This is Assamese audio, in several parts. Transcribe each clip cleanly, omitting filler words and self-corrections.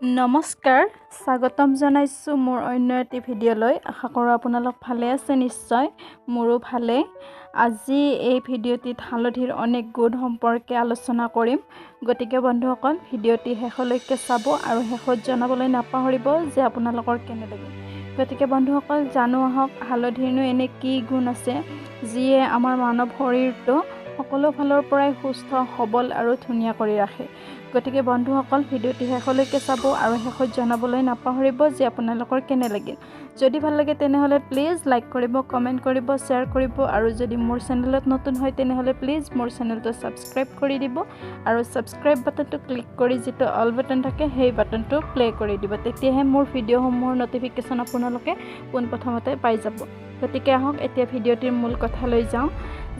নমস্কাৰ স্বাগতম জনাইছোঁ মোৰ অন্য এটি ভিডিঅ'লৈ। আশা কৰোঁ আপোনালোক ভালে আছে। নিশ্চয় মোৰো ভালে। আজি এই ভিডিঅ'টিত হালধিৰ অনেক গুণ সম্পৰ্কে আলোচনা কৰিম। গতিকে বন্ধুসকল ভিডিঅ'টি শেষলৈকে চাব আৰু শেষত জনাবলৈ নাপাহৰিব যে আপোনালোকৰ কেনে লাগিল। গতিকে বন্ধুসকল জানো আহক হালধিৰনো এনে কি গুণ আছে যিয়ে আমাৰ মানৱ শৰীৰটো সকলো ফালৰ পৰাই সুস্থ সবল আৰু ধুনীয়া কৰি ৰাখে। গতিকে বন্ধুসকল ভিডিঅ'টি শেষলৈকে চাব আৰু শেষত জনাবলৈ নাপাহৰিব যে আপোনালোকৰ কেনে লাগিল। যদি ভাল লাগে তেনেহ'লে প্লিজ লাইক কৰিব, কমেণ্ট কৰিব, শ্বেয়াৰ কৰিব আৰু যদি মোৰ চেনেলত নতুন হয় তেনেহ'লে প্লিজ মোৰ চেনেলটো ছাবস্ক্ৰাইব কৰি দিব আৰু ছাবস্ক্ৰাইব বাটনটো ক্লিক কৰি যিটো অল বাটন থাকে সেই বাটনটো প্লে কৰি দিব। তেতিয়াহে মোৰ ভিডিঅ'সমূহৰ ন'টিফিকেশ্যন আপোনালোকে পোনপ্ৰথমতে পাই যাব। গতিকে আহক এতিয়া ভিডিঅ'টিৰ মূল কথালৈ যাওঁ।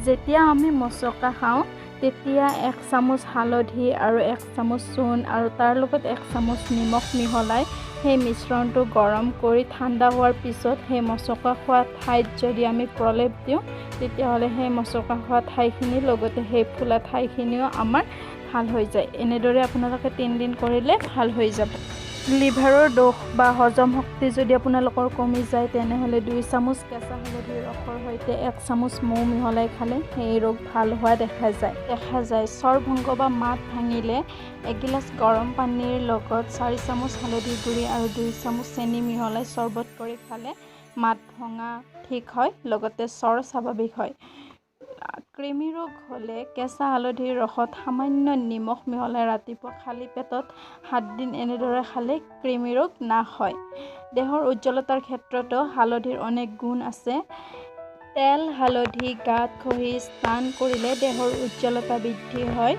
যেতিয়া আমি মচকা খাওঁ তেতিয়া 1 চামুচ হালধি আৰু 1 চামুচ চূণ আৰু তাৰ লগত 1 চামুচ নিমখ মিহলাই সেই মিশ্ৰণটো গৰম কৰি ঠাণ্ডা হোৱাৰ পিছত সেই মচকা খোৱা ঠাইত যদি আমি প্ৰলেপ দিওঁ তেতিয়াহ'লে সেই মচকা খোৱা ঠাইখিনিৰ লগতে সেই ফুলা ঠাইখিনিও আমাৰ ভাল হৈ যায়। এনেদৰে আপোনালোকে 3 দিন কৰিলে ভাল হৈ যাব। লিভাৰৰ দোষ বা হজম শক্তি যদি আপোনালোকৰ কমি যায় তেনেহ'লে 2 চামুচ কেঁচা হালধিৰ ৰসৰ সৈতে 1 চামুচ মৌ মিহলাই খালে সেই ৰোগ ভাল হোৱা দেখা যায়। স্বৰভংগ বা মাত ভাঙিলে এগিলাচ গৰম পানীৰ লগত 4 চামুচ হালধি গুড়ি আৰু 2 চামুচ চেনি মিহলাই চৰ্বত কৰি খালে মাত ভঙা ঠিক হয়, লগতে স্বৰ স্বাভাৱিক হয়। কৃমি ৰোগ হ'লে কেঁচা হালধিৰ ৰসত সামান্য নিমখ মিহলাই ৰাতিপুৱা খালী পেটত 7 দিন এনেদৰে খালে কৃমি ৰোগ নাশ হয়। দেহৰ উজ্জ্বলতাৰ ক্ষেত্ৰতো হালধিৰ অনেক গুণ আছে। তেল হালধি গাত ঘঁহি স্নান কৰিলে দেহৰ উজ্জ্বলতা বৃদ্ধি হয়,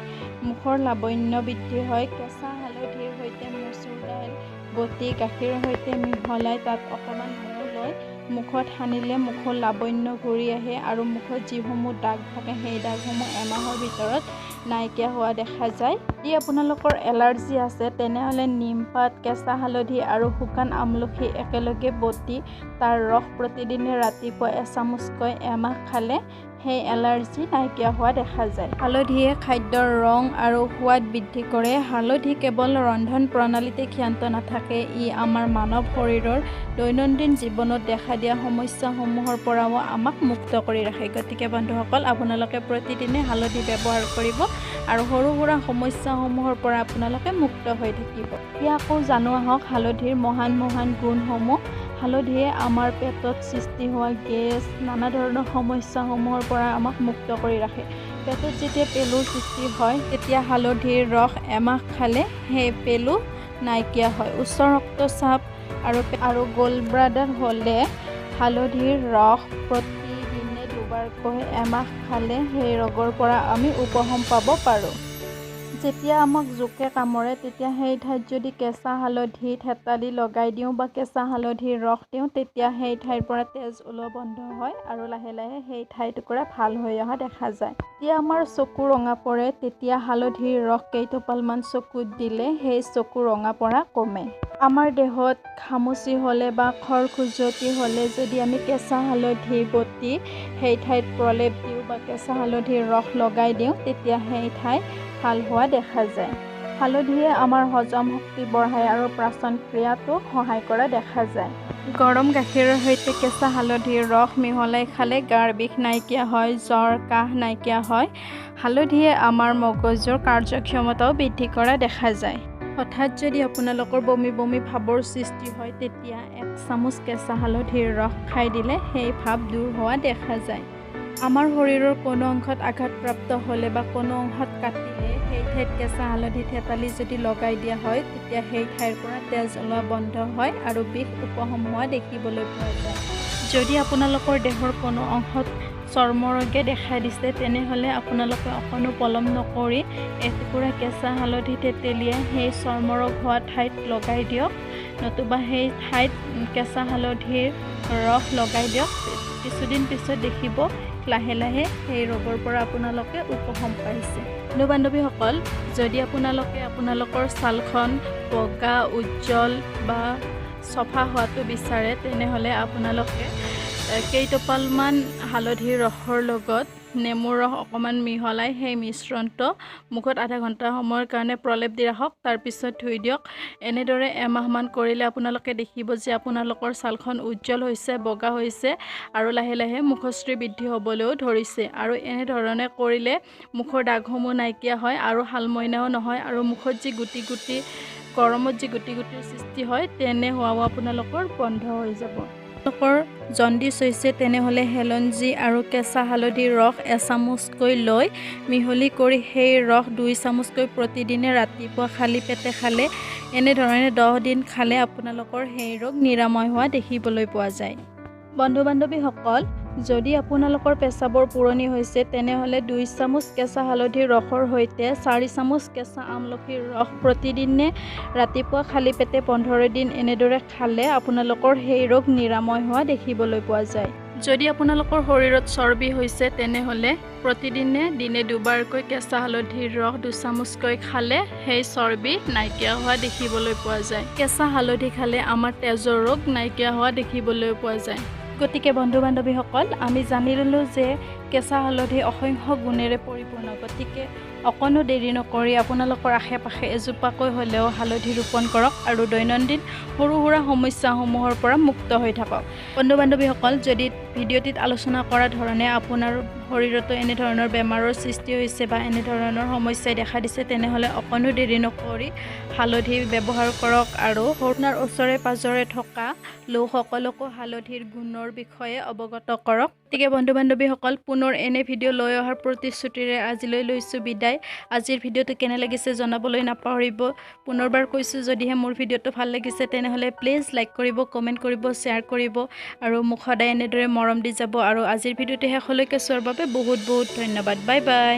মুখৰ লাৱণ্য বৃদ্ধি হয়। কেঁচা হালধিৰ সৈতে মচুৰ দাইল বটি গাখীৰৰ সৈতে মিহলাই তাত অকণমান মৌ লৈ মুখত সানিলে মুখৰ লাৱণ্য ঘূৰি আহে আৰু মুখত যিসমূহ দাগ থাকে সেই দাগসমূহ এমাহৰ ভিতৰত নাইকিয়া হোৱা দেখা যায়। যদি আপোনালোকৰ এলাৰ্জি আছে তেনেহ'লে নিমপাত, কেঁচা হালধি আৰু শুকান আমলখি একেলগে বটি তাৰ ৰস প্ৰতিদিনে ৰাতিপুৱা এচামুচকৈ এমাহ খালে সেই এলাৰ্জি নাইকিয়া হোৱা দেখা যায়। হালধিয়ে খাদ্যৰ ৰং আৰু সোৱাদ বৃদ্ধি কৰে। হালধি কেৱল ৰন্ধন প্ৰণালীতে ক্ষান্ত নাথাকে, ই আমাৰ মানৱ শৰীৰৰ দৈনন্দিন জীৱনত দেখা দিয়া সমস্যাসমূহৰ পৰাও আমাক মুক্ত কৰি ৰাখে। গতিকে বন্ধুসকল আপোনালোকে প্ৰতিদিনে হালধি ব্যৱহাৰ কৰিব আৰু সৰু সুৰা সমস্যাসমূহৰ পৰা আপোনালোকে মুক্ত হৈ থাকিব। এতিয়া আকৌ জানো আহক হালধিৰ মহান গুণসমূহ। হালধিয়ে আমাৰ পেটত সৃষ্টি হোৱা গেছ নানা ধৰণৰ সমস্যাসমূহৰ পৰা আমাক মুক্ত কৰি ৰাখে। পেটত যেতিয়া পেলুৰ সৃষ্টি হয় তেতিয়া হালধিৰ ৰস এমাহ খালে সেই পেলু নাইকিয়া হয়। উচ্চ ৰক্তচাপ আৰু গলব্লাডাৰ হ'লে হালধিৰ ৰস প্ৰতিদিনে 2 বাৰকৈ এমাহ খালে সেই ৰোগৰ পৰা আমি উপশম পাব পাৰোঁ। যেতিয়া আমাক জোকে কামুৰে তেতিয়া সেই ঠাইত যদি কেঁচা হালধি থেতালি লগাই দিওঁ বা কেঁচা হালধিৰ ৰস দিওঁ তেতিয়া সেই ঠাইৰ পৰা তেজ ওলোৱা বন্ধ হয় আৰু লাহে লাহে সেই ঠাইটুকুৰা ভাল হৈ অহা দেখা যায়। যেতিয়া আমাৰ চকু ৰঙা পৰে তেতিয়া হালধিৰ ৰস কেইটোপালমান চকুত দিলে সেই চকু ৰঙা পৰা কমে। আমাৰ দেহত ঘামুচি হ'লে বা খৰ খজুৱতি হ'লে যদি আমি কেঁচা হালধি বটি সেই ঠাইত প্ৰলেপ দিওঁ বা কেঁচা হালধিৰ ৰস লগাই দিওঁ তেতিয়া সেই ঠাই ভাল হোৱা দেখা যায়। হালধিয়ে আমাৰ হজম শক্তি বঢ়ায় আৰু পাচন ক্ৰিয়াতো সহায় কৰা দেখা যায়। গৰম গাখীৰৰ সৈতে কেঁচা হালধিৰ ৰস মিহলাই খালে গাৰ বিষ নাইকিয়া হয়, জ্বৰ কাহ নাইকিয়া হয়। হালধিয়ে আমাৰ মগজুৰ কাৰ্যক্ষমতাও বৃদ্ধি কৰা দেখা যায়। হঠাৎ যদি আপোনালোকৰ বমি ভাৱৰ সৃষ্টি হয় তেতিয়া 1 চামুচ কেঁচা হালধিৰ ৰস খাই দিলে সেই ভাৱ দূৰ হোৱা দেখা যায়। আমাৰ শৰীৰৰ কোনো অংশত আঘাতপ্ৰাপ্ত হ'লে বা কোনো অংশত কাটিলে সেই ঠাইত কেঁচা হালধি থেতালি যদি লগাই দিয়া হয় তেতিয়া সেই ঠাইৰ পৰা তেজ ওলোৱা বন্ধ হয় আৰু বিষ উপশম হোৱা দেখিবলৈ পোৱা যায়। যদি আপোনালোকৰ দেহৰ কোনো অংশত চৰ্মৰোগে দেখা দিছে তেনেহ'লে আপোনালোকে অকণো পলম নকৰি এটুকুৰা কেঁচা হালধি থেতেলিয়াই সেই চৰ্মৰোগ হোৱা ঠাইত লগাই দিয়ক, নতুবা সেই ঠাইত কেঁচা হালধিৰ ৰস লগাই দিয়ক। কিছুদিন পিছত দেখিব লাহে লাহে সেই ৰোগৰ পৰা আপোনালোকে উপশম পাইছে। বন্ধু বান্ধৱীসকল যদি আপোনালোকে আপোনালোকৰ ছালখন বগা উজ্জ্বল বা চফা হোৱাটো বিচাৰে তেনেহ'লে আপোনালোকে কেইটোপালমান হালধিৰ ৰসৰ লগত নেমুৰ ৰস অকণমান মিহলাই সেই মিশ্ৰণটো মুখত আধা ঘণ্টা সময়ৰ কাৰণে প্ৰলেপ দি ৰাখক। তাৰপিছত ধুই দিয়ক। এনেদৰে এমাহমান কৰিলে আপোনালোকে দেখিব যে আপোনালোকৰ ছালখন উজ্জ্বল হৈছে, বগা হৈছে আৰু লাহে লাহে মুখশ্ৰী বৃদ্ধি হ'বলৈও ধৰিছে। আৰু এনেধৰণে কৰিলে মুখৰ দাগসমূহ নাইকিয়া হয় আৰু শালমইনাও নহয় আৰু মুখত যি গুটি গুটি গৰমত যি গুটি গুটিৰ সৃষ্টি হয় তেনে হোৱাও আপোনালোকৰ বন্ধ হৈ যাব। আপোনালোকৰ জণ্ডিছ হৈছে তেনেহ'লে হেলঞ্জি আৰু কেঁচা হালধিৰ ৰস এচামুচকৈ লৈ মিহলি কৰি সেই ৰস 2 চামুচকৈ প্ৰতিদিনে ৰাতিপুৱা খালী পেটে খালে, এনেধৰণে 10 দিন খালে আপোনালোকৰ সেই ৰোগ নিৰাময় হোৱা দেখিবলৈ পোৱা যায়। বন্ধু বান্ধৱীসকল, যদি আপোনালোকৰ পেচাবৰ পুৰণি হৈছে তেনেহ'লে 2 চামুচ কেঁচা হালধিৰ ৰসৰ সৈতে 4 চামুচ কেঁচা আমলখিৰ ৰস প্ৰতিদিনে ৰাতিপুৱা খালী পেটে 15 দিন এনেদৰে খালে আপোনালোকৰ সেই ৰোগ নিৰাময় হোৱা দেখিবলৈ পোৱা যায়। যদি আপোনালোকৰ শৰীৰত চৰ্বি হৈছে তেনেহ'লে প্ৰতিদিনে দিনে 2 বাৰকৈ কেঁচা হালধিৰ ৰস 2 চামুচকৈ খালে সেই চৰ্বি নাইকিয়া হোৱা দেখিবলৈ পোৱা যায়। কেঁচা হালধি খালে আমাৰ তেজৰ ৰোগ নাইকিয়া হোৱা দেখিবলৈ পোৱা যায়। গতিকে বন্ধু বান্ধৱীসকল, আমি জানি ল'লোঁ যে কেঁচা হালধি অসংখ্য গুণেৰে পৰিপূৰ্ণ। গতিকে অকণো দেৰি নকৰি আপোনালোকৰ আশে পাশে এজোপাকৈ হ'লেও হালধি ৰোপণ কৰক আৰু দৈনন্দিন সৰু সুৰা সমস্যাসমূহৰ পৰা মুক্ত হৈ থাকক। বন্ধু বান্ধৱীসকল, যদি ভিডিঅ'টিত আলোচনা কৰা ধৰণে আপোনাৰ শৰীৰতো এনেধৰণৰ বেমাৰৰ সৃষ্টি হৈছে বা এনেধৰণৰ সমস্যাই দেখা দিছে তেনেহ'লে অকণো দেৰি নকৰি হালধি ব্যৱহাৰ কৰক আৰু আপোনাৰ ওচৰে পাঁজৰে থকা লোকসকলকো হালধিৰ গুণৰ বিষয়ে অৱগত কৰক। গতিকে বন্ধু বান্ধৱীসকল, পুনৰ এনে ভিডিঅ' লৈ অহাৰ প্ৰতিশ্ৰুতিৰে আজিলৈ লৈছোঁ বিদায়। আজিৰ ভিডিঅ'টো কেনে লাগিছে জনাবলৈ নাপাহৰিব। পুনৰবাৰ কৈছোঁ, যদিহে মোৰ ভিডিঅ'টো ভাল লাগিছে তেনেহ'লে প্লিজ লাইক কৰিব, কমেণ্ট কৰিব, শ্বেয়াৰ কৰিব আৰু মোক সদায় এনেদৰে মৰম দি যাব। আৰু আজিৰ ভিডিঅ'টো শেষলৈকে চোৱাৰ বাবে বহুত বহুত ধন্যবাদ। Bye bye.